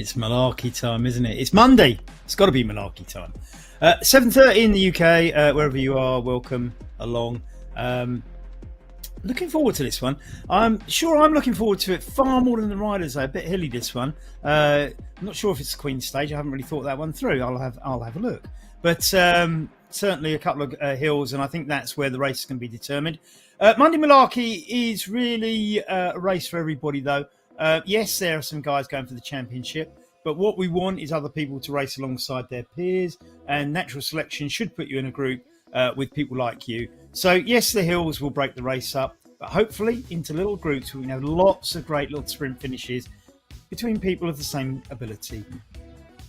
It's malarkey time, isn't it? It's Monday. It's got to be malarkey time. 7:30 in the UK. Wherever you are, welcome along. Looking forward to this one. I'm sure I'm looking forward to it far more than the riders. A bit hilly, this one. I'm not sure if it's the Queen's Stage. I haven't really thought that one through. I'll have a look. But certainly a couple of hills, and I think that's where the race is going to be determined. Monday Malarkey is really a race for everybody, though. Yes, there are some guys going for the championship, but what we want is other people to race alongside their peers, and natural selection should put you in a group with people like you. So, yes, the hills will break the race up, but hopefully into little groups we can have lots of great little sprint finishes between people of the same ability.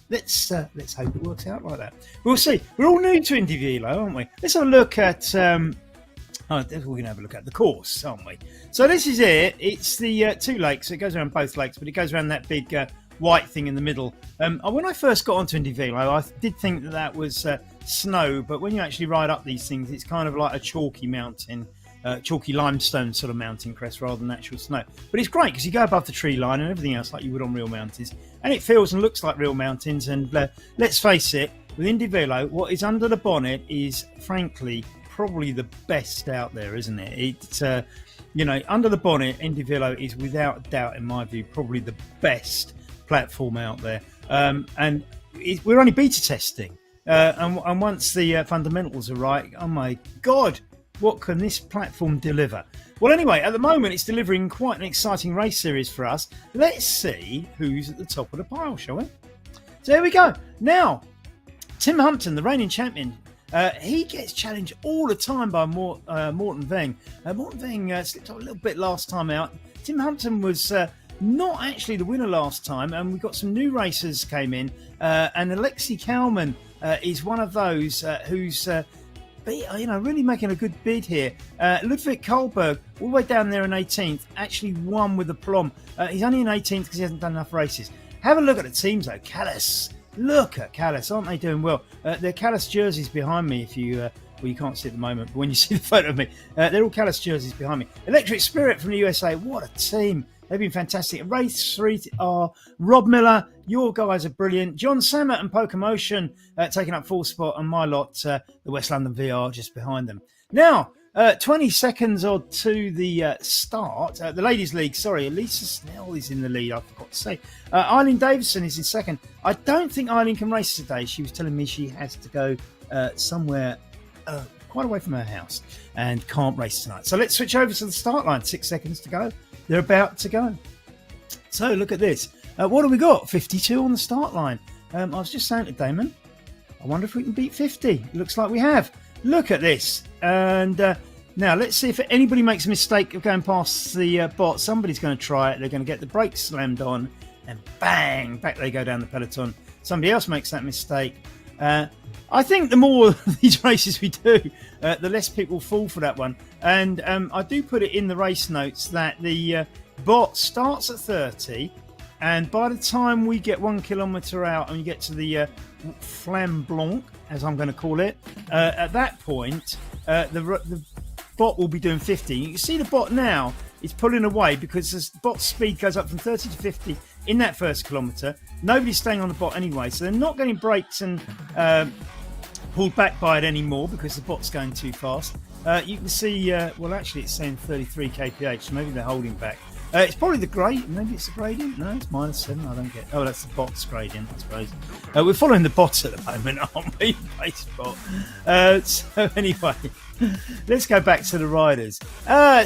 Let's hope it works out like that. We'll see. We're all new to IndieVelo, aren't we? Let's have a look at... we're going to have a look at the course, aren't we? So this is it. It's the two lakes. It goes around both lakes, but it goes around that big white thing in the middle. When I first got onto IndieVelo, I did think that was snow, but when you actually ride up these things, it's kind of like a chalky mountain, chalky limestone sort of mountain crest rather than actual snow. But it's great because you go above the tree line and everything else like you would on real mountains, and it feels and looks like real mountains. And let's face it, with IndieVelo, what is under the bonnet is, frankly, probably the best out there, isn't it? It's under the bonnet, IndieVelo is without doubt, in my view, probably the best platform out there. And we're only beta testing, and once the fundamentals are right, oh my god, what can this platform deliver? Well, anyway, at the moment it's delivering quite an exciting race series for us. Let's see who's at the top of the pile, shall we? So here we go. Now, Tim Humpton, the reigning champion, he gets challenged all the time by Morten Veng. Morten Veng slipped up a little bit last time out. Tim Humpton was not actually the winner last time, and we've got some new racers came in, and Alexei Kalman is one of those who's really making a good bid here. Ludwig Kohlberg, all the way down there in 18th, actually won with aplomb. He's only in 18th because he hasn't done enough races. Have a look at the teams though. Callis. Look at Callis, aren't they doing well? They're Callis jerseys behind me if you... you can't see at the moment, but when you see the photo of me, they're all Callis jerseys behind me. Electric Spirit from the USA, what a team. They've been fantastic. Race 3 are Rob Miller, your guys are brilliant. John Sammett and Pokemotion taking up 4th spot, and my lot, the West London VR, just behind them. Now, 20 seconds odd to the start. The Ladies League, Elisa Snell is in the lead, I forgot to say. Eileen Davison is in second. I don't think Eileen can race today. She was telling me she has to go somewhere quite away from her house and can't race tonight. So let's switch over to the start line. 6 seconds to go. They're about to go. So look at this. What have we got? 52 on the start line. I was just saying to Damon, I wonder if we can beat 50. Looks like we have. Look at this. And now let's see if anybody makes a mistake of going past the bot. Somebody's going to try it. They're going to get the brakes slammed on and bang, back they go down the peloton. Somebody else makes that mistake. I think the more of these races we do, the less people fall for that one. And I do put it in the race notes that the bot starts at 30, and by the time we get 1 kilometre out and we get to the Flam Blanc, as I'm going to call it, at that point, the bot will be doing 50. You can see the bot now is pulling away because the bot's speed goes up from 30 to 50 in that first kilometre. Nobody's staying on the bot anyway, so they're not getting brakes and pulled back by it anymore because the bot's going too fast. You can see, actually it's saying 33 kph, so maybe they're holding back. It's probably the grade. Maybe it's the gradient. No, it's -7. I don't get. Oh, that's the bot's gradient, I suppose. We're following the bots at the moment, aren't we? Base bot. So anyway, let's go back to the riders.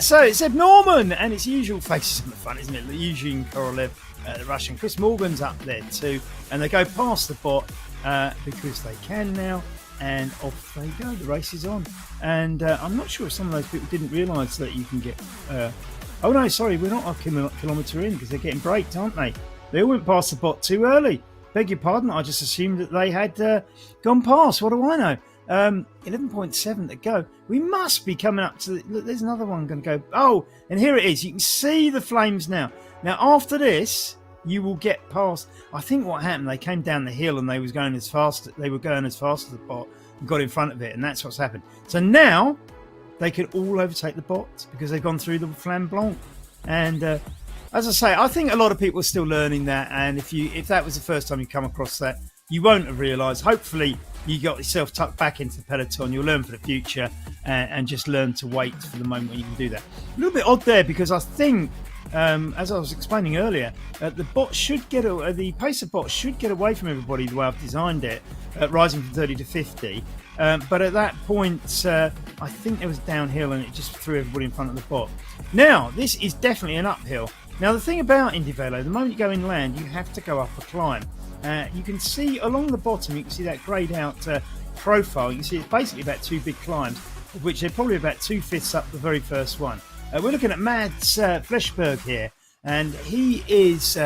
So it's Eb Norman and its usual faces on the front, isn't it? Eugene Korolev, the Russian. Chris Morgan's up there too, and they go past the bot because they can now. And off they go. The race is on. And I'm not sure if some of those people didn't realise that you can get... oh, no, sorry, we're not a kilometre in because they're getting braked, aren't they? They all went past the bot too early. Beg your pardon, I just assumed that they had gone past. What do I know? 11.7 to go. We must be coming up to... Look, there's another one going to go... Oh, and here it is. You can see the flames now. Now, after this... You will get past. I think what happened, they came down the hill and they were going as fast as the bot and got in front of it, and that's what's happened. So now they could all overtake the bot because they've gone through the Flam Blanc, and as I say, I think a lot of people are still learning that, and if that was the first time you come across that, you won't have realised. Hopefully, you got yourself tucked back into the peloton. You'll learn for the future, and just learn to wait for the moment when you can do that. A little bit odd there, because I think, as I was explaining earlier, the bot should get the pacer bot should get away from everybody the way I've designed it, rising from 30 to 50. But at that point, I think there was downhill, and it just threw everybody in front of the bot. Now, this is definitely an uphill. Now, the thing about IndieVelo, the moment you go inland, you have to go up a climb. You can see along the bottom, you can see that greyed out profile. You can see it's basically about 2 big climbs, of which they're probably about 2/5 up the very first one. We're looking at Mads Fleshberg here, and he is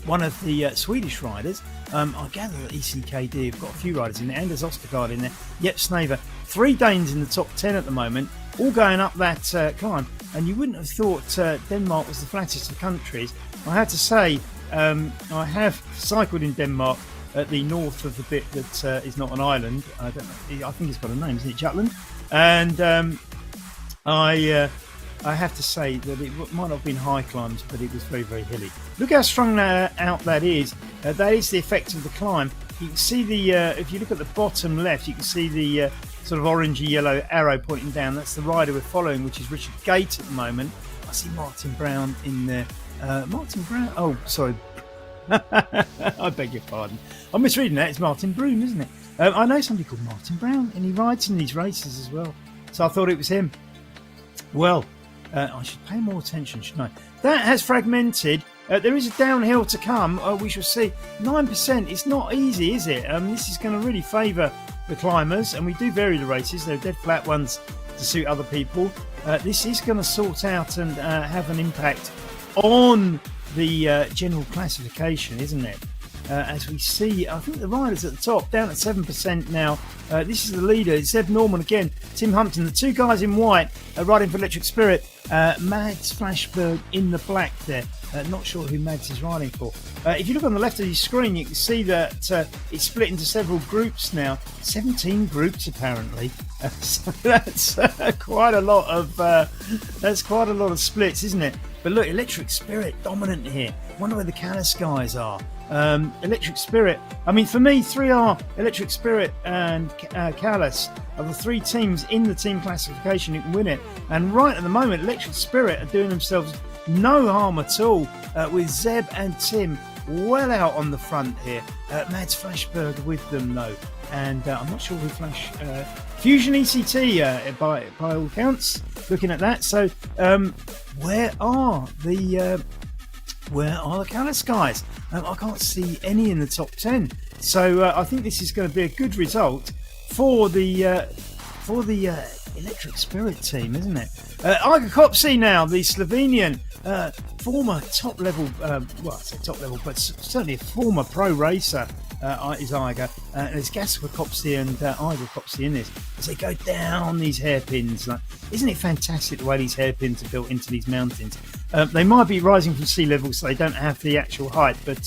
one of the Swedish riders. I gather that ECKD have got a few riders in there. Anders Ostergaard in there. Yep, Snaver. 3 Danes in the top 10 at the moment, all going up that climb. And you wouldn't have thought Denmark was the flattest of countries. I have to say, I have cycled in Denmark at the north of the bit that is not an island. I don't know. I think it's got a name, isn't it? Jutland. And I have to say that it might not have been high climbs, but it was very, very hilly. Look how strung out that is. That is the effect of the climb. You can see the, if you look at the bottom left, you can see the sort of orangey yellow arrow pointing down. That's the rider we're following, which is Richard Gate at the moment. I see Martin Brown in there. Martin Brown? Oh, sorry. I beg your pardon. I'm misreading that. It's Martin Broom, isn't it? I know somebody called Martin Brown, and he rides in these races as well. So I thought it was him. Well, I should pay more attention, shouldn't I? That has fragmented. There is a downhill to come. We shall see. 9%. It's not easy, is it? This is going to really favour the climbers, and we do vary the races. They're dead flat ones to suit other people. This is going to sort out and have an impact on the general classification, isn't it? As we see, I think the riders at the top down at 7% now. This is the leader. It's Zeb Norman again, Tim Humpton. The 2 guys in white riding for Electric Spirit. Mads Flashberg in the black there. Not sure who Mads is riding for. If you look on the left of your screen, you can see that it's split into several groups now. 17 groups apparently. So that's quite a lot of splits, isn't it? But look, Electric Spirit dominant here. Wonder where the Callis guys are. Electric Spirit. I mean, for me, 3R, Electric Spirit, and Callis are the 3 teams in the team classification who can win it. And right at the moment, Electric Spirit are doing themselves no harm at all, with Zeb and Tim well out on the front here. Mads Flashberg with them though, and I'm not sure who Fusion ECT by all accounts. Looking at that, so where are the Callis guys? I can't see any in the top 10. So I think this is going to be a good result for the Electric Spirit team, isn't it? Iga Kopsi now, the Slovenian former top level, well, I say top level, but certainly a former pro racer. Is Iga. There's Gaspar Kopsi and Iga Kopsi in this as they go down these hairpins. Like, isn't it fantastic the way these hairpins are built into these mountains? They might be rising from sea level, so they don't have the actual height, but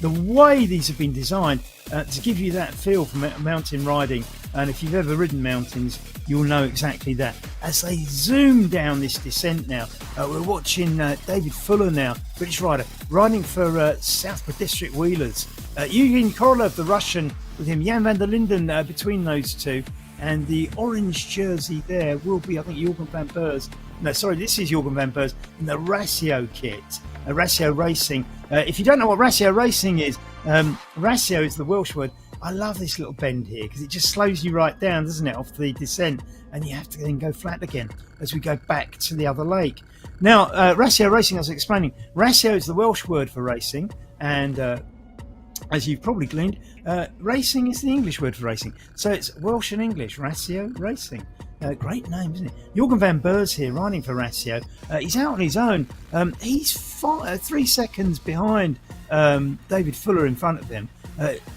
the way these have been designed to give you that feel for mountain riding, and if you've ever ridden mountains, you'll know exactly that. As they zoom down this descent now, we're watching David Fuller now, British rider, riding for Southwood District Wheelers. Eugen Korolev, the Russian, with him, Jan van der Linden between those two, and the orange jersey there will be, I think, Jorgen van Beurs. No, sorry, this is Jorgen van Beurs in the Ratio kit, Ratio Racing. If you don't know what Ratio Racing is, Ratio is the Welsh word. I love this little bend here because it just slows you right down, doesn't it, off the descent, and you have to then go flat again as we go back to the other lake. Now, Ratio Racing, as I was explaining, Ratio is the Welsh word for racing, and as you've probably gleaned, racing is the English word for racing. So it's Welsh and English, Ratio Racing. Great name, isn't it? Jorgen van Beurs here, riding for Ratio. He's out on his own. He's 3 seconds behind David Fuller in front of him.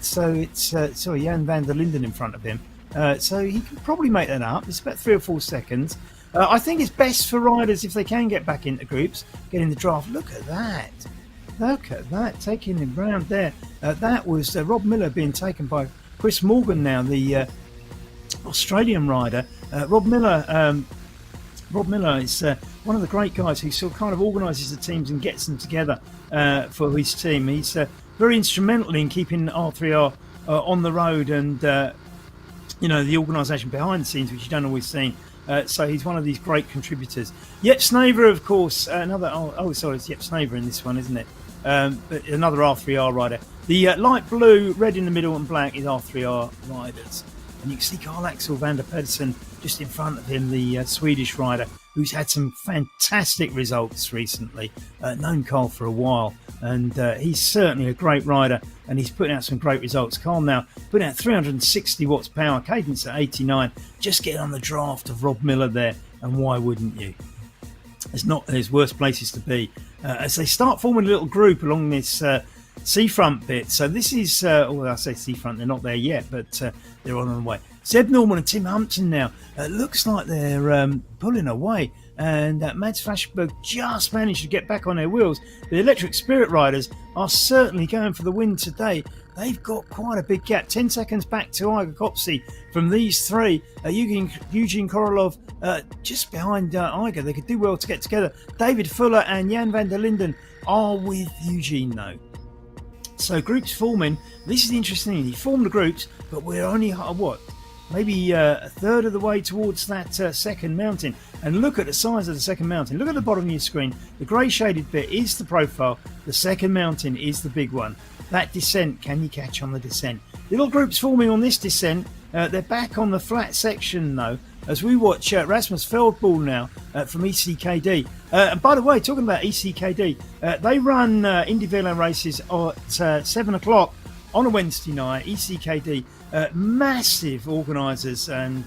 So it's Jan van der Linden in front of him. So he can probably make that up. It's about 3 or 4 seconds. I think it's best for riders if they can get back into groups, get in the draft. Look at that. Look at that, taking him round there. That was Rob Miller being taken by Chris Morgan now, the Australian rider. Rob Miller is one of the great guys who sort of kind of organises the teams and gets them together for his team. He's very instrumental in keeping R3R on the road and the organisation behind the scenes, which you don't always see. So he's one of these great contributors. Yep Snaver, of course, another. Sorry, it's Yep Snaver in this one, isn't it? But another R3R rider. The light blue, red in the middle, and black is R3R riders. And you can see Carl Axel van der Pedersen just in front of him, the Swedish rider, who's had some fantastic results recently. Known Carl for a while, and he's certainly a great rider, and he's putting out some great results. Carl now putting out 360 watts power, cadence at 89, just getting on the draft of Rob Miller there, and why wouldn't you? There's worse places to be. As they start forming a little group along this seafront bit. So this is, I say seafront, they're not there yet, but they're on the way. Seb Norman and Tim Hampton now. Looks like they're pulling away, and Mads Flashenberg just managed to get back on their wheels. The Electric Spirit riders are certainly going for the win today. They've got quite a big gap, 10 seconds back to Igor Kopsy from these three. Eugene Korolov just behind Igor. They could do well to get together. David Fuller and Jan van der Linden are with Eugene though. So groups forming. This is the interesting thing. He formed the groups, but we're only maybe a third of the way towards that second mountain. And look at the size of the second mountain. Look at the bottom of your screen. The grey shaded bit is the profile. The second mountain is the big one. That descent, can you catch on the descent? Little groups forming on this descent. They're back on the flat section though, as we watch Rasmus Feldball now from ECKD. And by the way, talking about ECKD, they run IndieVelo races at 7 o'clock on a Wednesday night. ECKD, massive organisers, and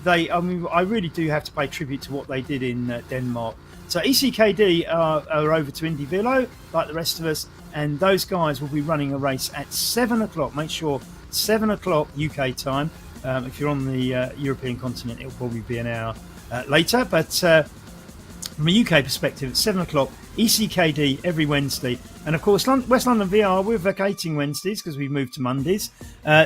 I really do have to pay tribute to what they did in Denmark. So ECKD are over to IndieVelo, like the rest of us, and those guys will be running a race at 7 o'clock. Make sure 7 o'clock UK time. If you're on the European continent, it'll probably be an hour later. But from a UK perspective, at 7 o'clock, ECKD every Wednesday. And of course, West London VR, we're vacating Wednesdays because we've moved to Mondays.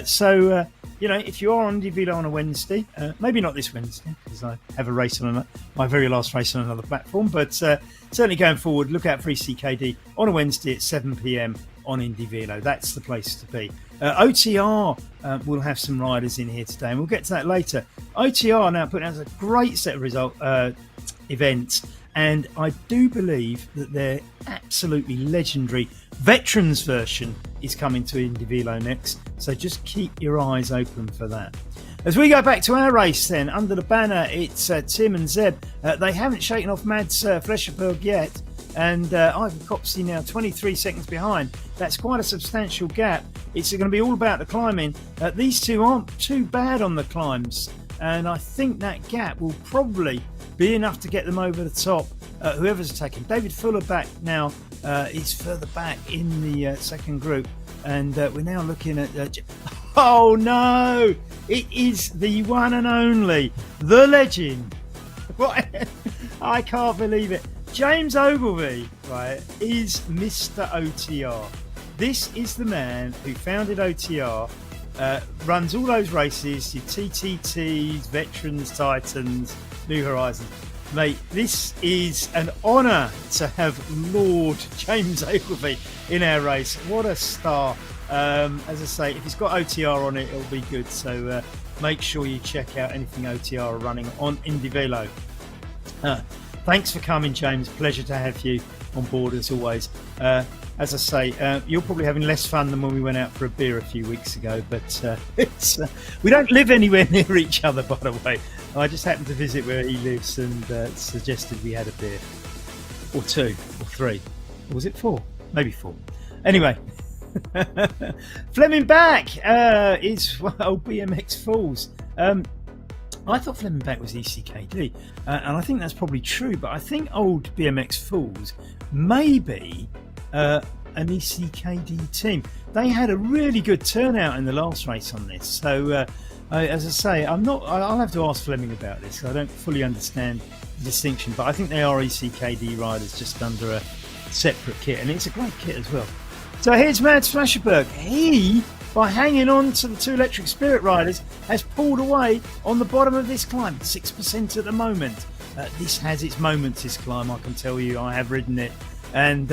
So if you are on IndieVelo on a Wednesday, maybe not this Wednesday because I have a race on my very last race on another platform, but certainly going forward, look out for ECKD on a Wednesday at 7 p.m. on IndieVelo. That's the place to be. OTR will have some riders in here today, and we'll get to that later. OTR now putting out a great set of events, and I do believe that their absolutely legendary Veterans version is coming to IndieVelo next, so just keep your eyes open for that. As we go back to our race then, under the banner, it's Tim and Zeb. They haven't shaken off Mads Flashenberg yet, and Igor Kopsy now 23 seconds behind. That's quite a substantial gap. It's going to be all about the climbing. These two aren't too bad on the climbs, and I think that gap will probably be enough to get them over the top, whoever's attacking. David Fuller back now. He's further back in the second group, and we're now looking at oh no, it is the one and only, the legend. What? I can't believe it. James Ogilvy, right, is Mr. OTR. This is the man who founded OTR, runs all those races, your TTTs, Veterans, Titans, New Horizons. Mate, this is an honour to have Lord James Ogilvy in our race. What a star. As I say, if it's got OTR on it, it'll be good. So make sure you check out anything OTR are running on IndieVelo. Thanks for coming, James. Pleasure to have you on board as always. As I say, you're probably having less fun than when we went out for a beer a few weeks ago, but we don't live anywhere near each other, by the way. I just happened to visit where he lives and suggested we had a beer. Or two, or three. Or was it four? Maybe four. Anyway. Fleming Back is BMX Fools. I thought Fleming Back was ECKD, and I think that's probably true, but I think old BMX Fools may be an ECKD team. They had a really good turnout in the last race on this, so as I say, I'll have to ask Fleming about this. I don't fully understand the distinction, but I think they are ECKD riders just under a separate kit, and it's a great kit as well. So here's Mads Flashenberg. He by hanging on to the two Electric Spirit riders, has pulled away on the bottom of this climb, 6% at the moment. This has its moments, this climb, I can tell you. I have ridden it. And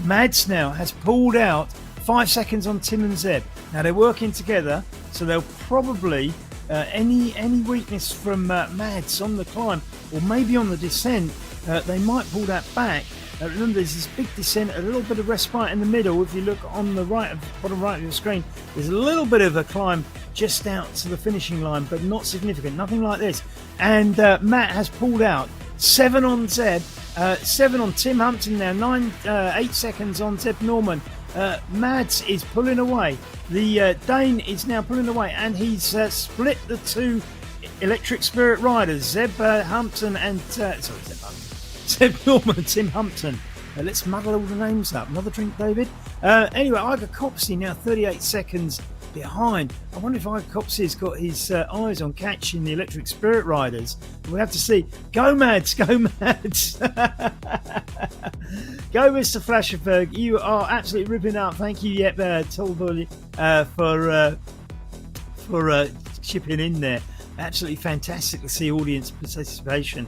Mads now has pulled out 5 seconds on Tim and Zeb. Now they're working together, so they'll probably any weakness from Mads on the climb or maybe on the descent, they might pull that back. Remember, there's this big descent, a little bit of respite in the middle. If you look on the bottom right of your screen, there's a little bit of a climb just out to the finishing line, but not significant, nothing like this. And Matt has pulled out 7 on Zeb, 7 on Tim Humpton now, 8 seconds on Zeb Norman. Mads is pulling away. The Dane is now pulling away, and he's split the two Electric Spirit riders, Zeb Humpton and Zeb Norman and Tim Humpton. Let's muddle all the names up. Another drink, David. Anyway, Iga Copsey now 38 seconds behind. I wonder if Iga Copsey's got his eyes on catching the Electric Spirit riders. We'll have to see. Go Mads, go Mads. Go Mr. Flasherberg. You are absolutely ripping up. Thank you, Yep, Tolbully, for chipping in there. Absolutely fantastic to see audience participation.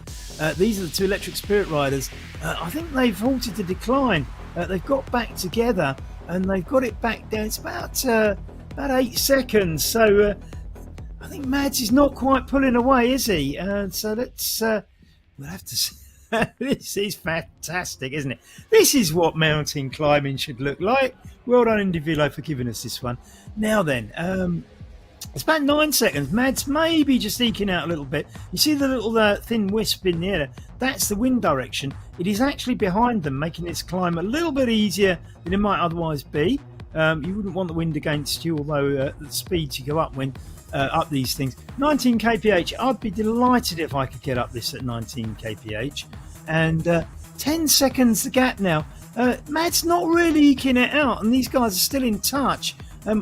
These are the two Electric Spirit riders. I think they've halted the decline. They've got back together and they've got it back down. It's about 8 seconds. So I think Mads is not quite pulling away, is he? So let's we'll have to see. This is fantastic, isn't it? This is what mountain climbing should look like. Well done, IndieVelo, for giving us this one. Now then, it's about 9 seconds. Mads maybe just eking out a little bit. You see the little thin wisp in the air? That's the wind direction. It is actually behind them, making this climb a little bit easier than it might otherwise be. You wouldn't want the wind against you, although the speeds you go up up these things. 19 kph. I'd be delighted if I could get up this at 19 kph. And 10 seconds the gap now. Mads not really eking it out, and these guys are still in touch.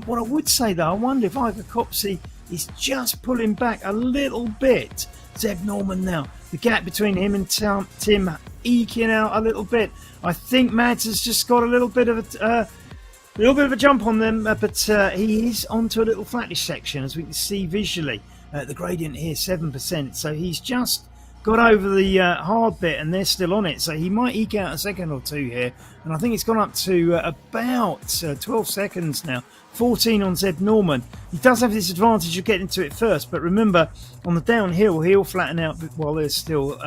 What I would say though, I wonder if Iga Copsey is just pulling back a little bit. Zeb Norman now, the gap between him and Tim eking out a little bit. I think Mads has just got a little bit of a jump on them, but he is onto a little flattish section, as we can see visually. The gradient here 7%, so he's just got over the hard bit and they're still on it, so he might eke out a second or two here, and I think it's gone up to about 12 seconds now. 14 on Zeb Norman. He does have this advantage of getting to it first, but remember, on the downhill he'll flatten out while they're still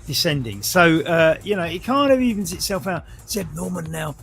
descending, so it kind of evens itself out. Zeb Norman now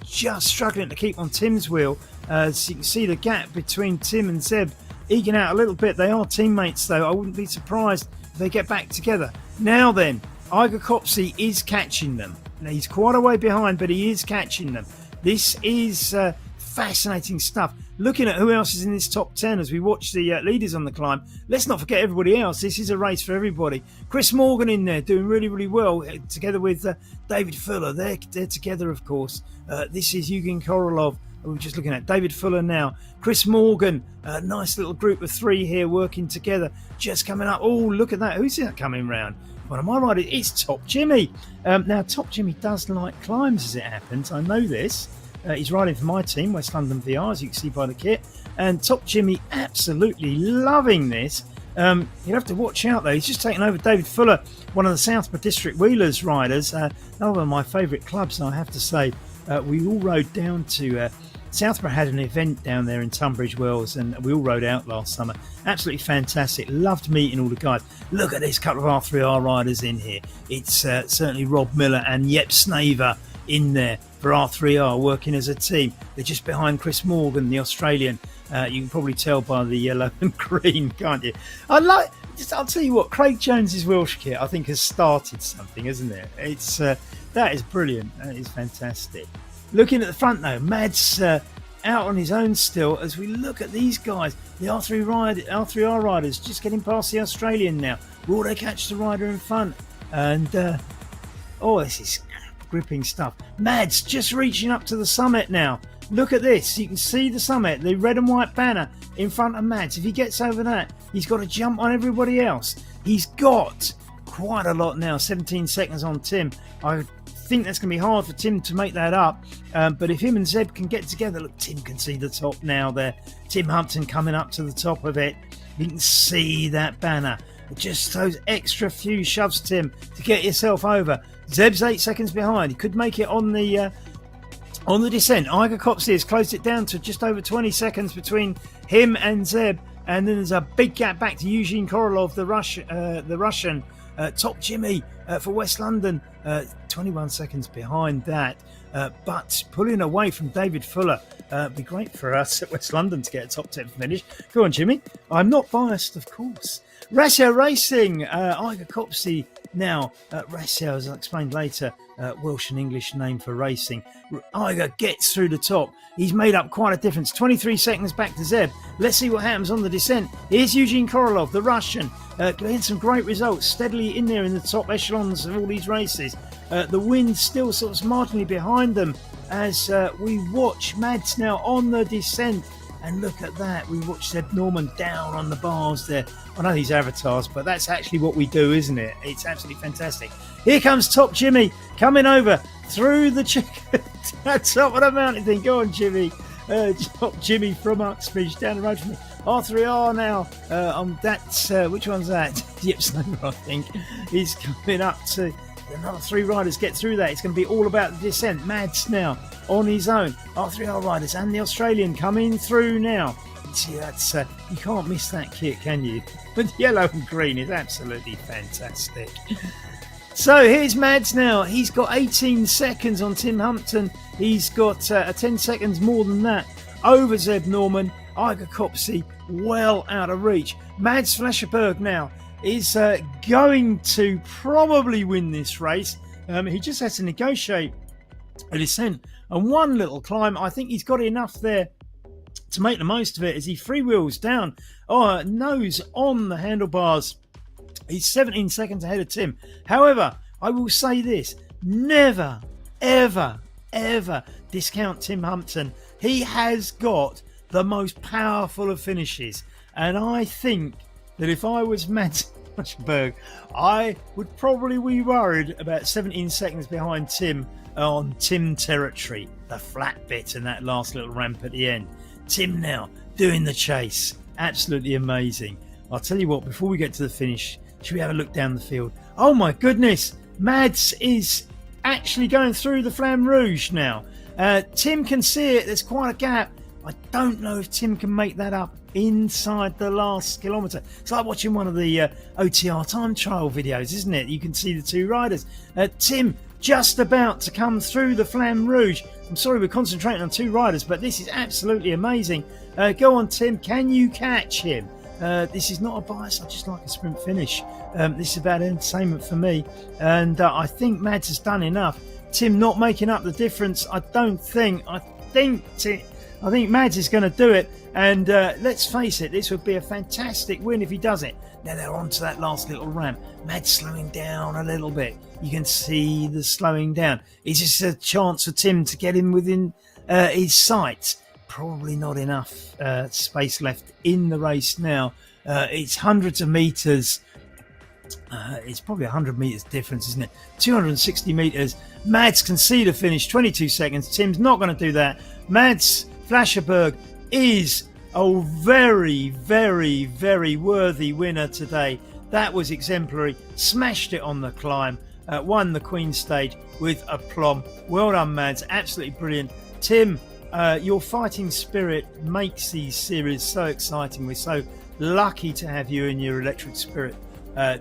just struggling to keep on Tim's wheel, so you can see the gap between Tim and Zeb eking out a little bit. They are teammates though. I wouldn't be surprised if they get back together. Now then, Iga Copsey is catching them. Now, he's quite a way behind, but he is catching them. This is fascinating stuff. Looking at who else is in this top 10 as we watch the leaders on the climb. Let's not forget everybody else. This is a race for everybody. Chris Morgan in there doing really, really well, together with David Fuller. They're together, of course. This is Eugen Korolov. We're just looking at David Fuller now. Chris Morgan, a nice little group of 3 here working together. Just coming up. Oh, look at that. Who's that coming round? One of my riders. It's Top Jimmy. Now, Top Jimmy does like climbs, as it happens. I know this. He's riding for my team, West London VR, as you can see by the kit. And Top Jimmy absolutely loving this. You'll have to watch out, though. He's just taken over David Fuller, one of the Southborough District Wheelers riders. Another of my favourite clubs, I have to say. We all rode down to Southborough, had an event down there in Tunbridge Wells, and we all rode out last summer. Absolutely fantastic. Loved meeting all the guys. Look at this couple of R3R riders in here. It's certainly Rob Miller and Yep Snaver in there for R3R working as a team. They're just behind Chris Morgan, the Australian. You can probably tell by the yellow and green, can't you? I'll tell you what, Craig Jones's Welsh kit, I think, has started something, hasn't it? It's that is brilliant. That is fantastic. Looking at the front though, Mads out on his own still as we look at these guys. The R3R riders just getting past the Australian now. Will they catch the rider in front? And this is gripping stuff. Mads just reaching up to the summit now. Look at this. You can see the summit, the red and white banner in front of Mads. If he gets over that, he's got to jump on everybody else. He's got quite a lot now. 17 seconds on Tim. I think that's going to be hard for Tim to make that up. But if him and Zeb can get together, look, Tim can see the top now there. Tim Hampton coming up to the top of it. You can see that banner. Just those extra few shoves, Tim, to get yourself over. Zeb's 8 seconds behind. He could make it on the descent. Iger Copsey has closed it down to just over 20 seconds between him and Zeb. And then there's a big gap back to Eugene Korolov, the Russian. Top Jimmy for West London, 21 seconds behind that. But pulling away from David Fuller. Be great for us at West London to get a top 10 finish. Go on, Jimmy. I'm not biased, of course. Ratio Racing, Iger Copsey now. Ratio, as I'll explain later, Welsh and English name for racing. Iger gets through the top. He's made up quite a difference. 23 seconds back to Zeb. Let's see what happens on the descent. Here's Eugene Korolov, the Russian. Getting some great results, steadily in there in the top echelons of all these races. The wind still sort of marginally behind them as we watch Mads now on the descent. And look at that, we watch Zeb Norman down on the bars there. I know these avatars, but that's actually what we do, isn't it? It's absolutely fantastic. Here comes Top Jimmy coming over through the top of the mountain thing. Go on, Jimmy. Top Jimmy from Uxbridge down the road from me. R3R now. That's which one's that? Yep, Snover, I think. He's coming up to another 3 riders get through that. It's going to be all about the descent. Mads now on his own. R3R riders and the Australian coming through now. You see, that's you can't miss that kit, can you? But yellow and green is absolutely fantastic. So here's Mads now. He's got 18 seconds on Tim Hampton. He's got 10 seconds more than that over Zeb Norman. Iger Copsey well out of reach. Mads Flasherberg now is going to probably win this race. He just has to negotiate a descent and one little climb. I think he's got enough there to make the most of it as he freewheels down, nose on the handlebars. He's 17 seconds ahead of Tim. However, I will say this, never, ever, ever discount Tim Hampton. He has got the most powerful of finishes. And I think that if I was Mads Flasherberg, I would probably be worried about 17 seconds behind Tim on Tim territory. The flat bit and that last little ramp at the end. Tim now doing the chase. Absolutely amazing. I'll tell you what, before we get to the finish, should we have a look down the field? Oh my goodness, Mads is actually going through the Flamme Rouge now. Tim can see it, there's quite a gap. I don't know if Tim can make that up inside the last kilometre. It's like watching one of the OTR time trial videos, isn't it? You can see the 2 riders. Tim just about to come through the Flamme Rouge. I'm sorry we're concentrating on 2 riders, but this is absolutely amazing. Go on, Tim, can you catch him? This is not a bias, I just like a sprint finish. This is about entertainment for me, and I think Mads has done enough. Tim not making up the difference, I think Mads is going to do it, and let's face it, this would be a fantastic win if he does it. Now they're onto that last little ramp. Mads slowing down a little bit. You can see the slowing down. It's just a chance for Tim to get him within his sights. Probably not enough space left in the race now. It's hundreds of metres. It's probably 100 metres difference, isn't it? 260 metres. Mads can see the finish, 22 seconds. Tim's not going to do that. Mads Flasherberg is a very, very, very worthy winner today. That was exemplary. Smashed it on the climb. Won the Queen's Stage with aplomb. Well done, Mads. Absolutely brilliant. Tim, your fighting spirit makes these series so exciting. We're so lucky to have you and your Electric Spirit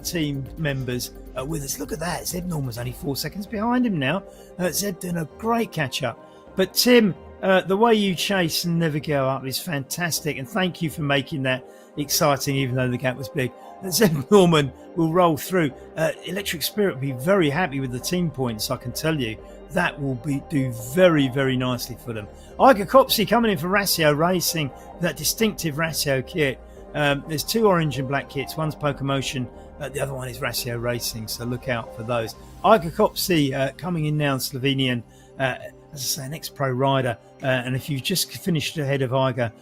team members with us. Look at that. Zeb Norman's only 4 seconds behind him now. Zeb doing a great catch up. But Tim, the way you chase and never go up is fantastic, and thank you for making that exciting even though the gap was big. Zeb Norman will roll through. Electric Spirit will be very happy with the team points, I can tell you. That will do very, very nicely for them. Iger Copsey coming in for Ratio Racing, that distinctive Ratio kit. There's 2 orange and black kits. One's Pokemotion, the other one is Ratio Racing, so look out for those. Iger Copsey coming in now, Slovenian. as I say, an ex-pro rider, and if you've just finished ahead of Iger,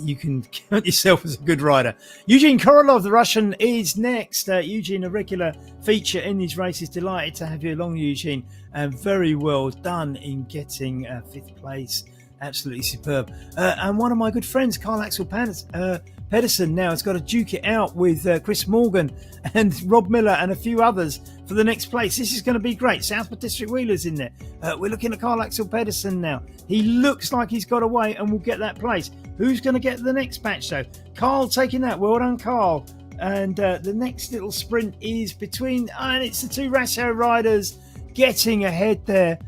you can count yourself as a good rider. Eugene Korolov, the Russian, is next. Eugene, a regular feature in these races. Delighted to have you along, Eugene, and very well done in getting 5th place. Absolutely superb. And one of my good friends, Carl-Axel Pedersen, now has got to duke it out with Chris Morgan and Rob Miller and a few others for the next place. This is going to be great. Southwood District Wheelers in there. We're looking at Carl-Axel Pedersen now. He looks like he's got away and will get that place. Who's going to get the next batch, though? Carl taking that. Well done, Carl. And the next little sprint is between... and it's the two Ratio riders getting ahead there.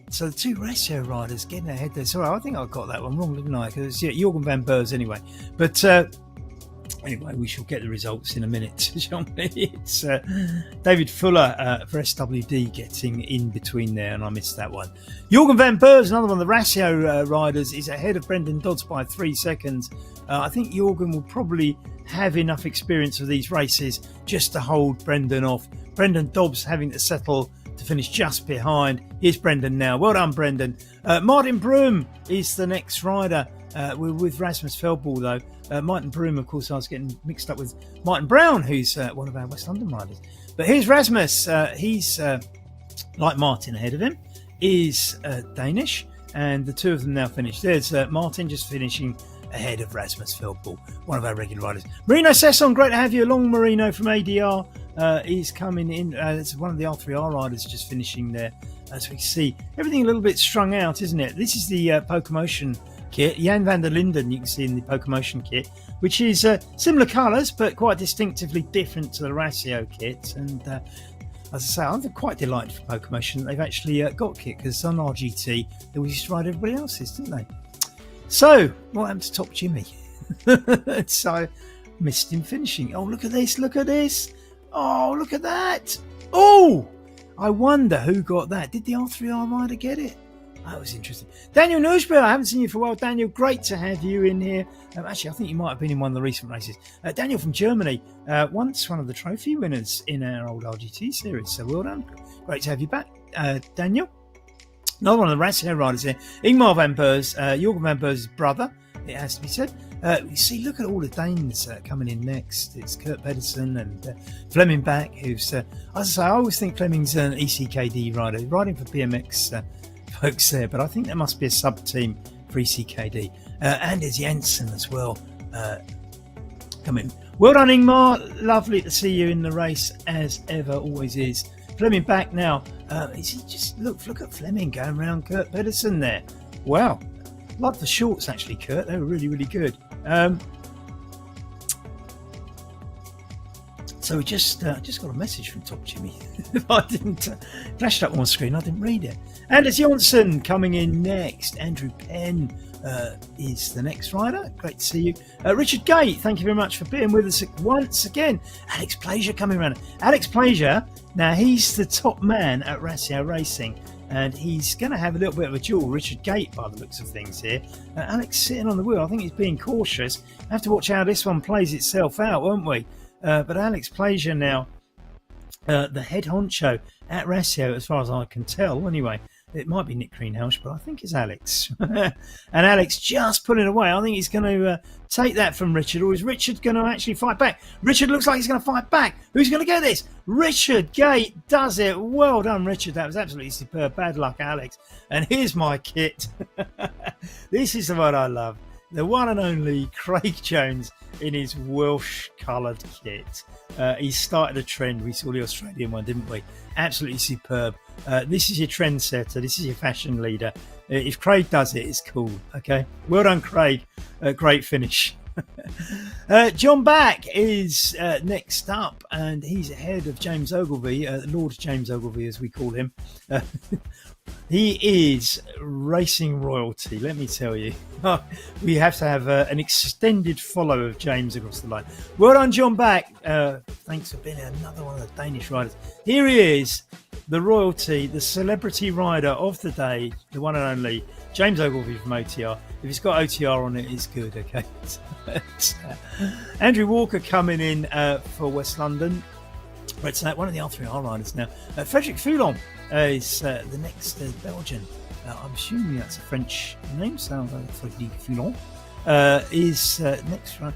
So the two Ratio riders getting ahead there. Sorry, I think I got that one wrong, didn't I? Because Jorgen van Beurs anyway. But anyway, we shall get the results in a minute, shall we? It's David Fuller for SWD getting in between there, and I missed that one. Jorgen van Beurs, another one of the Ratio riders, is ahead of Brendan Dodds by 3 seconds. I think Jorgen will probably have enough experience of these races just to hold Brendan off. Brendan Dobbs having to settle to finish just behind. Here's Brendan now. Well done, Brendan. Martin Broom is the next rider. We're with Rasmus Feldball, though. Martin Broom, of course, I was getting mixed up with Martin Brown, who's one of our West London riders. But here's Rasmus. He's, like Martin ahead of him, is Danish, and the two of them now finished. There's Martin just finishing ahead of Rasmus Feldball, one of our regular riders. Marino Sesson, great to have you along, Marino, from ADR. Is coming in. It's one of the R3R riders just finishing there. As we can see, everything a little bit strung out, isn't it? This is the Pokemotion kit. Jan van der Linden, you can see in the Pokemotion kit, which is similar colours but quite distinctively different to the Ratio kit. And as I say, I'm quite delighted for Pokemotion that they've actually got kit, because on RGT they used to ride everybody else's, didn't they? So, what happened to Top Jimmy? So, missed him finishing. Oh, look at this! Look at this! Oh, look at that! Oh, I wonder who got that. Did the R3R rider get it? That was interesting. Daniel Newsbury, I haven't seen you for a while. Daniel, great to have you in here. Actually, I think you might have been in one of the recent races. Daniel from Germany, once one of the trophy winners in our old RGT series. So well done. Great to have you back, Daniel. Another one of the Ratio riders here. Ingmar van Beurs, Jorgen van Beurs' brother, it has to be said. You see, look at all the Danes coming in next. It's Kurt Pedersen and Fleming Back, who's, as I say, I always think Fleming's an ECKD rider, riding for BMX folks there, but I think there must be a sub-team for ECKD. Anders Jansen as well coming. Well done, Ingmar. Lovely to see you in the race, as ever, always is. Fleming Back now. Is he just, look at Fleming going around Kurt Pedersen there. Wow. Like the shorts, actually, Kurt. They were really, really good. So we just got a message from Top Jimmy. I didn't flashed up on my screen. I didn't read it. Anders Jonsson coming in next. Andrew Penn is the next rider. Great to see you. Richard Gate, thank you very much for being with us once again. Alex Plaisure coming around. Alex Plaisure, now he's the top man at Ratio Racing. And he's going to have a little bit of a duel. Richard Gate, by the looks of things here. Alex sitting on the wheel. I think he's being cautious. Have to watch how this one plays itself out, won't we? But Alex Plaisure now, the head honcho at Ratio, as far as I can tell. Anyway, it might be Nick Greenhouse, but I think it's Alex. And Alex just pulling away. I think he's going to take that from Richard, or is Richard going to actually fight back? Richard looks like he's going to fight back. Who's going to get this? Richard Gate does it. Well done, Richard. That was absolutely superb. Bad luck, Alex. And here's my kit. This is the one I love. The one and only Craig Jones in his Welsh coloured kit. He started a trend. We saw the Australian one, didn't we? Absolutely superb. This is your trendsetter. This is your fashion leader. If Craig does it, it's cool. Okay. Well done, Craig. Great finish. John Back is next up, and he's ahead of James Ogilvie, Lord James Ogilvie, as we call him. He is racing royalty, let me tell you. We have to have an extended follow of James across the line. Well done, John Back. Thanks for being another one of the Danish riders. Here he is, the royalty, the celebrity rider of the day, the one and only James Ogilvie from OTR. If it's got OTR on it, it's good, okay? Andrew Walker coming in for West London. Right, so one of the R3R riders now. Frederic Foulon is the next Belgian. I'm assuming that's a French name, so Frederic Foulon is next run.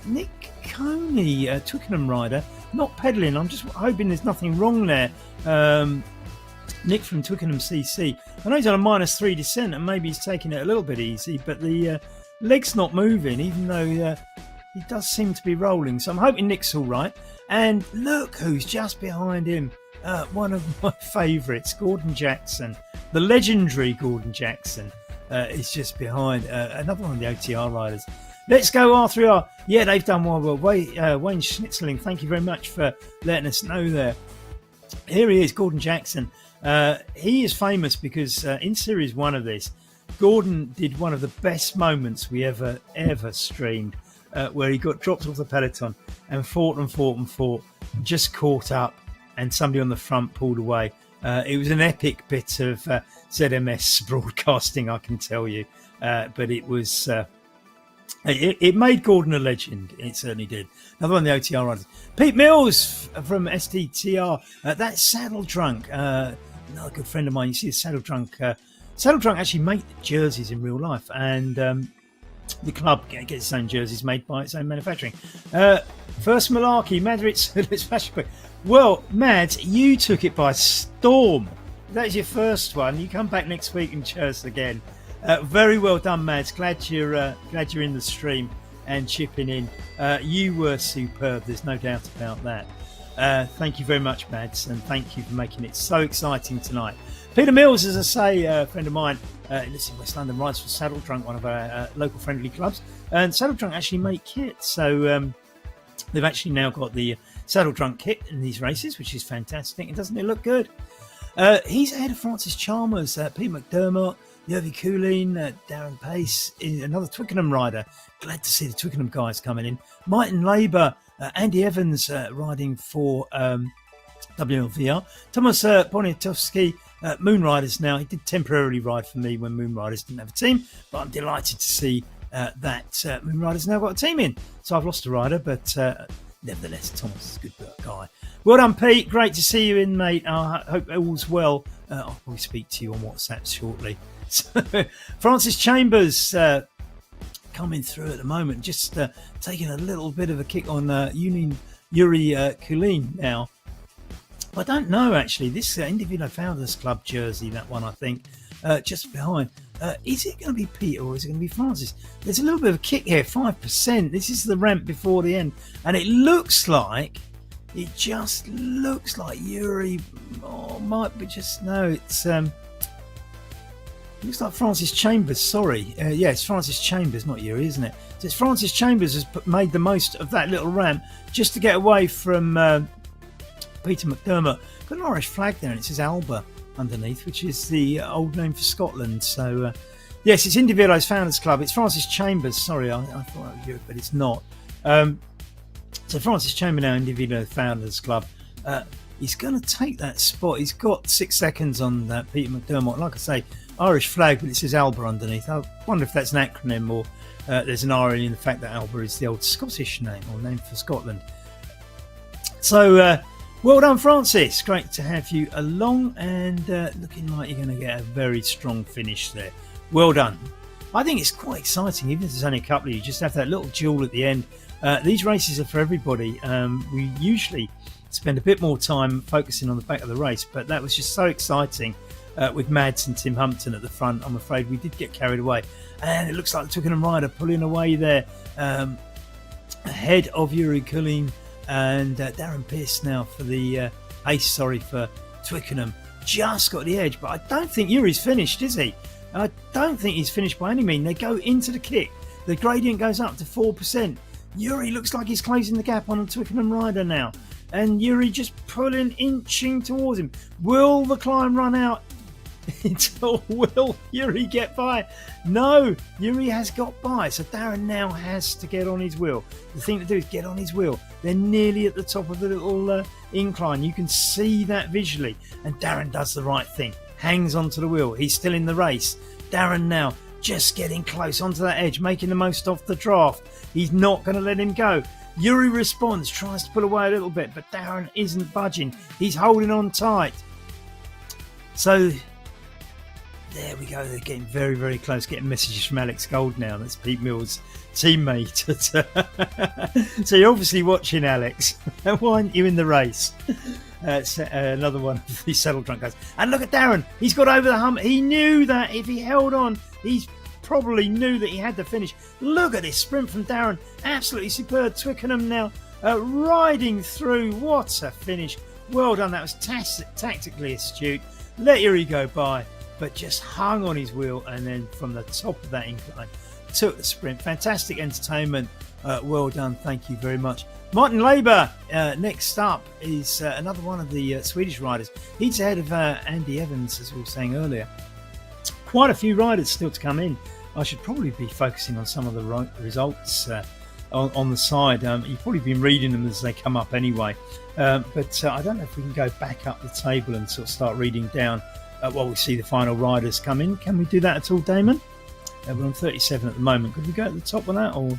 Nick Coney, Twickenham rider, not pedalling. I'm just hoping there's nothing wrong there. Nick from Twickenham CC. I know he's on a -3 descent and maybe he's taking it a little bit easy, but the leg's not moving, even though he does seem to be rolling. So I'm hoping Nick's all right. And look who's just behind him. One of my favourites, Gordon Jackson. The legendary Gordon Jackson is just behind another one of the OTR riders. Let's go R3R. Yeah, they've done well. Wayne Schnitzling, thank you very much for letting us know there. Here he is, Gordon Jackson. He is famous because in Series 1 of this, Gordon did one of the best moments we ever streamed, where he got dropped off the peloton and fought, just caught up, and somebody on the front pulled away. It was an epic bit of ZMS broadcasting, I can tell you, but it was... It made Gordon a legend. It certainly did. Another one of the OTR riders. Pete Mills from STTR. That's Saddle Drunk. Another good friend of mine. You see the Saddle Drunk. Saddle Drunk actually make the jerseys in real life. And the club gets its own jerseys made by its own manufacturing. First Malarkey. Madritz Fashion Quick. Well, Mads, you took it by storm. That's your first one. You come back next week and cheer us again. Very well done, Mads. Glad you're in the stream and chipping in. You were superb. There's no doubt about that. Thank you very much, Mads, and thank you for making it so exciting tonight. Peter Mills, as I say, a friend of mine, lives in West London, rides for Saddle Drunk, one of our local friendly clubs. And Saddle Drunk actually make kits, so they've actually now got the Saddle Drunk kit in these races, which is fantastic. And doesn't it look good? He's ahead of Francis Chalmers, Pete McDermott, Yervi Coolin, Darren Pace, another Twickenham rider. Glad to see the Twickenham guys coming in. Martin Labour, Andy Evans riding for WLVR. Thomas Poniatowski, Moon Riders now. He did temporarily ride for me when Moon Riders didn't have a team, but I'm delighted to see that Moon Riders now got a team in. So I've lost a rider, but nevertheless, Thomas is a good guy. Well done, Pete. Great to see you in, mate. I hope all's well. I'll probably speak to you on WhatsApp shortly. So, Francis Chambers coming through at the moment, just taking a little bit of a kick on Yuri Kulin now. I don't know, actually. This IndieVelo Founders Club jersey, that one, I think, just behind. Is it going to be Peter or is it going to be Francis? There's a little bit of a kick here, 5%. This is the ramp before the end. And it just looks like Yuri might be just... No, it's... looks like Francis Chambers, sorry. Yeah, it's Francis Chambers, not Yuri, isn't it? So it's Francis Chambers has made the most of that little ramp just to get away from Peter McDermott. Got an Irish flag there and it says Alba underneath, which is the old name for Scotland. So, yes, it's IndieVelo's Founders Club. It's Francis Chambers. Sorry, I thought that was Yuri, but it's not. So Francis Chambers now, IndieVelo Founders Club. He's going to take that spot. He's got 6 seconds on that Peter McDermott. Like I say, Irish flag, but it says Alba underneath. I wonder if that's an acronym or there's an irony in the fact that Alba is the old Scottish name or name for Scotland. So, well done, Francis. Great to have you along and looking like you're going to get a very strong finish there. Well done. I think it's quite exciting, even if there's only a couple of you. Just have that little duel at the end. These races are for everybody. We usually spend a bit more time focusing on the back of the race, but that was just so exciting with Mads and Tim Humpton at the front. I'm afraid we did get carried away, and it looks like the Twickenham rider pulling away there ahead of Yuri Kulin and Darren Pearce now for the ace, for Twickenham. Just got the edge, but I don't think Yuri's finished, is he? I don't think he's finished by any means. They go into the kick. The gradient goes up to 4%. Yuri looks like he's closing the gap on a Twickenham rider now. And Yuri just inching towards him. Will the climb run out? Will Yuri get by? No, Yuri has got by. So Darren now has to get on his wheel. The thing to do is get on his wheel. They're nearly at the top of the little incline. You can see that visually. And Darren does the right thing. Hangs onto the wheel. He's still in the race. Darren now just getting close onto that edge, making the most of the draft. He's not going to let him go. Yuri responds, tries to pull away a little bit, but Darren isn't budging. He's holding on tight. So there we go. They're getting very, very close. Getting messages from Alex Gold now. That's Pete Mills' teammate. So you're obviously watching, Alex. Why aren't you in the race? It's another one of these saddle drunk guys. And look at Darren. He's got over the hump. He knew that if he held on, he probably knew that he had to finish. Look at this sprint from Darren. Absolutely superb. Twickenham now riding through. What a finish. Well done. That was tactically astute. Let Yuri go by, but just hung on his wheel, and then from the top of that incline took the sprint. Fantastic entertainment. Well done. Thank you very much. Martin Labour next up is another one of the Swedish riders. He's ahead of Andy Evans, as we were saying earlier. Quite a few riders still to come in. I should probably be focusing on some of the results on the side. You've probably been reading them as they come up anyway. But I don't know if we can go back up the table and sort of start reading down while we see the final riders come in. Can we do that at all, Damon? We're on 37 at the moment. Could we go at the top of that, or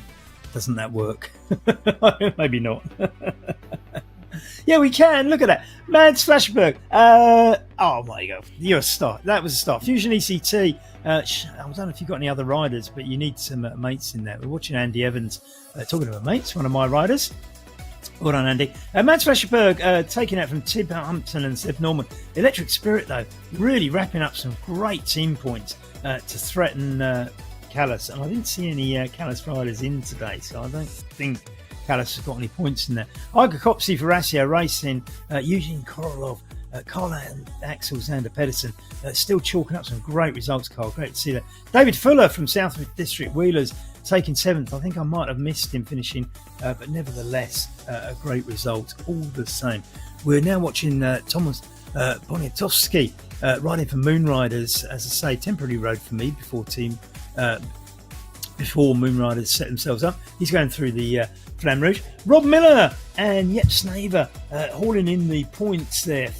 doesn't that work? Maybe not. Yeah, we can. Look at that. Mads Flashberg. Oh my God. You're a star. That was a star. Fusion ECT. I don't know if you've got any other riders, but you need some mates in there. We're watching Andy Evans. Talking about mates, one of my riders. Well done, Andy. Mads Flashberg taking out from Tib Humpton and Seb Norman. Electric Spirit, though, really wrapping up some great team points to threaten Callis. And I didn't see any Callis riders in today, so I don't think Callis has got any points in there. Iga Kopsy for Rasio Racing, Eugene Korolov, Carl and Axel Xander Pedersen, still chalking up some great results, Carl. Great to see that. David Fuller from South District Wheelers taking 7th. I think I might have missed him finishing, but nevertheless, a great result all the same. We're now watching Thomas Poniatowski riding for Moonriders. As I say, temporary road for me before Moonriders set themselves up. He's going through the Flamme Rouge. Rob Miller and Jep Snaver hauling in the points there in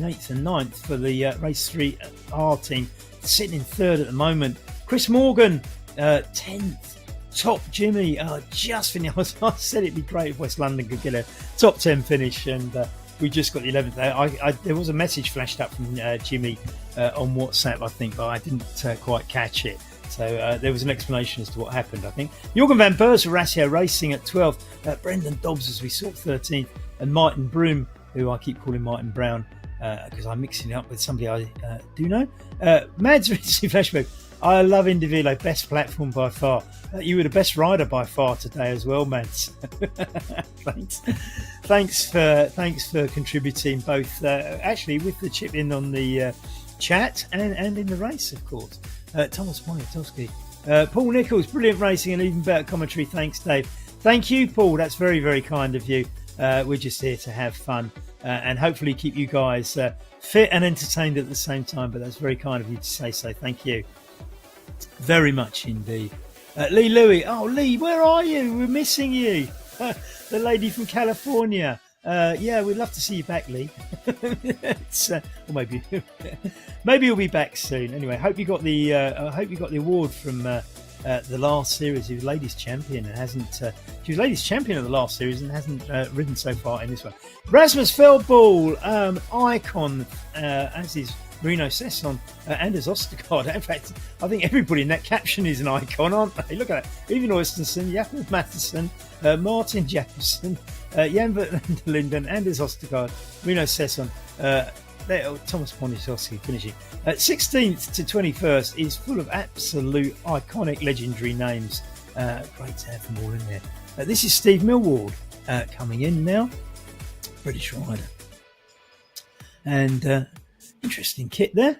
8th and 9th for the Race 3R team, sitting in 3rd at the moment. Chris Morgan, 10th. Top Jimmy, just finished. I said it'd be great if West London could get a top 10 finish, and we just got the 11th. There was a message flashed up from Jimmy on WhatsApp, I think, but I didn't quite catch it. So there was an explanation as to what happened, I think. Jorgen van Beurs, Ratio Racing at 12th. Brendan Dobbs, as we saw, 13th. And Martin Broom, who I keep calling Martin Brown because I'm mixing it up with somebody I do know. Mads Ritchie Flashback. I love IndieVelo, best platform by far. You were the best rider by far today as well, Mads. Thanks for contributing both, actually, with the chip in on the chat and in the race, of course. Thomas Poniatowski. Paul Nichols, brilliant racing and even better commentary. Thanks, Dave. Thank you, Paul. That's very, very kind of you. We're just here to have fun and hopefully keep you guys fit and entertained at the same time. But that's very kind of you to say so. Thank you very much indeed. Lee Louie. Oh, Lee, where are you? We're missing you. The lady from California. Yeah, we'd love to see you back, Lee. Or maybe you'll be back soon. Anyway, hope you got the award from the last series. He was ladies champion and hasn't. She was ladies champion of the last series and hasn't ridden so far in this one. Rasmus Feldball, icon, as is Marino Sesson, Anders Ostergaard. In fact, I think everybody in that caption is an icon, aren't they? Look at that. Even Oystensen, Jakob Mattheson, Martin Jacobson, Jan van der Linden, Anders Ostergaard, Marino Sesson, Thomas Poniatowski finishing. 16th to 21st is full of absolute iconic legendary names. Great to have them all in there. This is Steve Millward coming in now. British rider. And interesting kit there.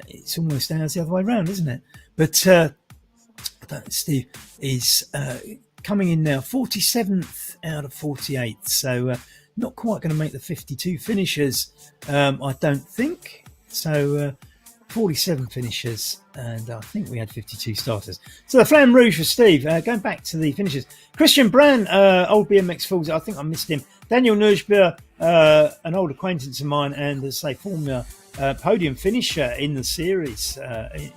It's almost ours the other way around, isn't it? But I don't know, Steve is coming in now 47th out of 48. So not quite going to make the 52 finishers, I don't think. So 47 finishers, and I think we had 52 starters. So the Flamme Rouge for Steve. Going back to the finishers. Christian Brand, old BMX Falls. I think I missed him. Daniel Nurjbur, an old acquaintance of mine, and as I say, former podium finisher in the series,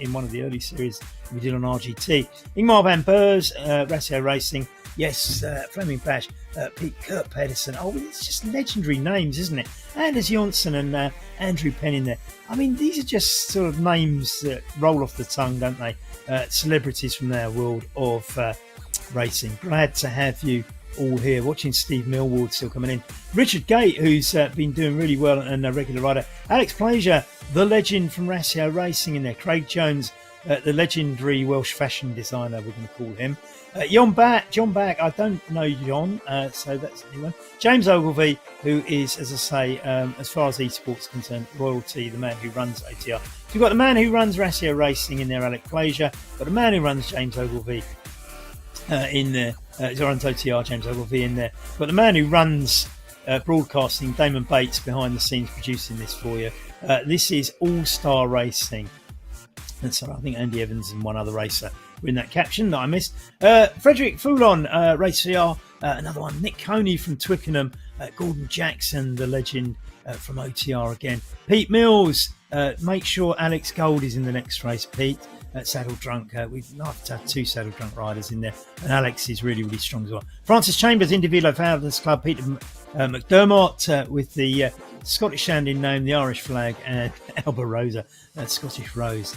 in one of the early series we did on RGT. Ingmar van Beurs, Ratio Racing, Yes, Fleming Bash, Pete Kurt Pedersen. Oh, it's just legendary names, isn't it? Anders Jonsson and Andrew Penn in there. I mean, these are just sort of names that roll off the tongue, don't they? Celebrities from their world of racing. Glad to have you all here. Watching Steve Millward still coming in. Richard Gate, who's been doing really well and a regular rider. Alex Plaisir, the legend from Wahoo Racing in there. Craig Jones, the legendary Welsh fashion designer, we're going to call him. John Back, I don't know John, so that's anyone. James Ogilvie, who is, as I say, as far as esports concerned, royalty, the man who runs OTR. So you've got the man who runs Wahoo Racing in there, Alex Plaisir, got the man who runs James Ogilvie in there, who runs OTR, James Ogilvie in there, got the man who runs broadcasting, Damon Bates, behind the scenes producing this for you. This is All-Star Racing. And so I think Andy Evans and one other racer were in that caption that I missed. Frederick Foulon, Race VR, another one. Nick Coney from Twickenham, Gordon Jackson, the legend from OTR again. Pete Mills, make sure Alex Gold is in the next race, Pete. Saddle Drunk, we'd like to have 2 Saddle Drunk riders in there, and Alex is really, really strong as well. Francis Chambers, IndieVelo Founders Club, Peter McDermott with the Scottish sounding name, the Irish flag, and Alba Rosa, Scottish Rose.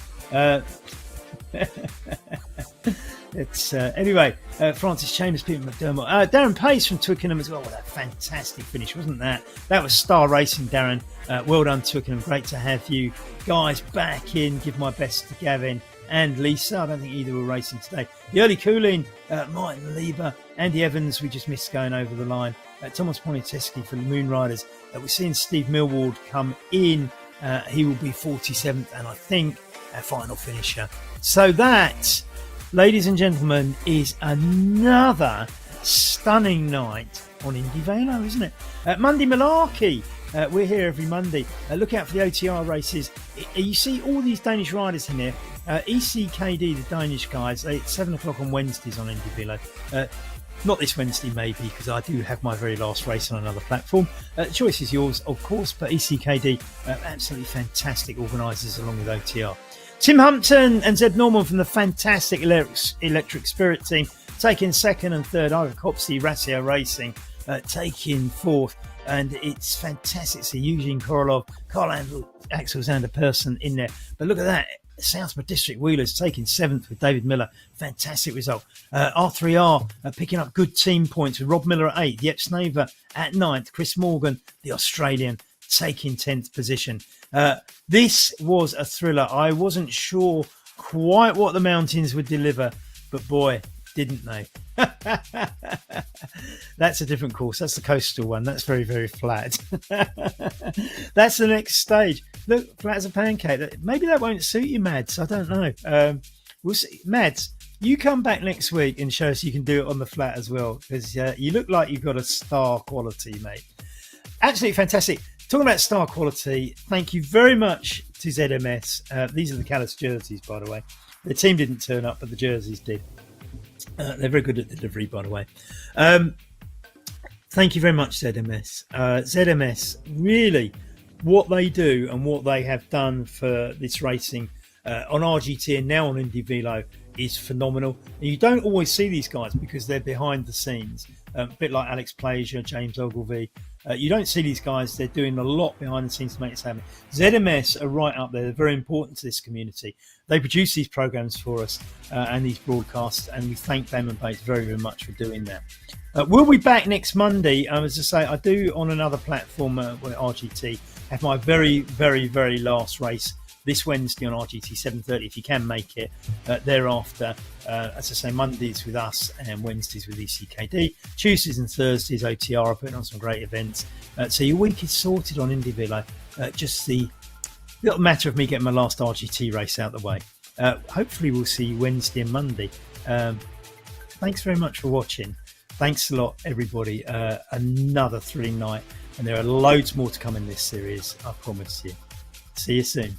It's anyway, Francis Chambers, Peter McDermott, Darren Pace from Twickenham as well. What a fantastic finish, wasn't that? That was Star Racing, Darren. Well done, Twickenham. Great to have you guys back in. Give my best to Gavin and Lisa. I don't think either were racing today. The early cooling, Martin Lieber, Andy Evans, we just missed going over the line. Thomas Poniatowski for the Moon Riders. We're seeing Steve Millward come in. He will be 47th, and I think our final finisher. So that, ladies and gentlemen, is another stunning night on IndieVelo, isn't it? Monday Malarkey. We're here every Monday. Look out for the OTR races. You see all these Danish riders in here. ECKD, the Danish guys, it's 7 o'clock on Wednesdays on IndieVelo. Not this Wednesday, maybe, because I do have my very last race on another platform. The choice is yours, of course, but ECKD, absolutely fantastic organisers along with OTR. Tim Humpton and Zeb Norman from the fantastic Electric Spirit team taking second and third. Ira Copsey, Wahoo Racing taking fourth. And it's fantastic. So Eugene Korolov, Carl Axel Xander Persson in there. But look at that. Southborough District Wheelers taking 7th with David Miller. Fantastic result. R3R picking up good team points with Rob Miller at 8th. Yep Snaver at 9th. Chris Morgan, the Australian, taking 10th position. This was a thriller. I wasn't sure quite what the mountains would deliver, but boy, didn't they? That's a different course. That's the coastal one. That's very, very flat. That's the next stage. Look, flat as a pancake. Maybe that won't suit you, Mads. I don't know. We'll see. Mads, you come back next week and show us you can do it on the flat as well, because you look like you've got a star quality, mate. Absolutely fantastic. Talking about star quality, thank you very much to ZMS. These are the Callis jerseys, by the way. The team didn't turn up, but the jerseys did. They're very good at delivery, by the way. Thank you very much, ZMS. ZMS, really, what they do and what they have done for this racing on RGT and now on IndieVelo is phenomenal. And you don't always see these guys because they're behind the scenes. A bit like Alex Plaisir, James Ogilvie. You don't see these guys. They're doing a lot behind the scenes to make this happen. ZMS are right up there. They're very important to this community. They produce these programs for us and these broadcasts, and we thank Damon Bates very, very much for doing that. We'll be back next Monday. As I say, I do on another platform, RGT, have my very, very, very last race this Wednesday on RGT 7:30 if you can make it. Thereafter, as I say, Mondays with us and Wednesdays with ECKD. Tuesdays and Thursdays OTR are putting on some great events. So your week is sorted on IndieVelo. Just the little matter of me getting my last RGT race out the way. Hopefully we'll see you Wednesday and Monday. Thanks very much for watching. Thanks a lot, everybody. Another thrilling night, and there are loads more to come in this series, I promise you. See you soon.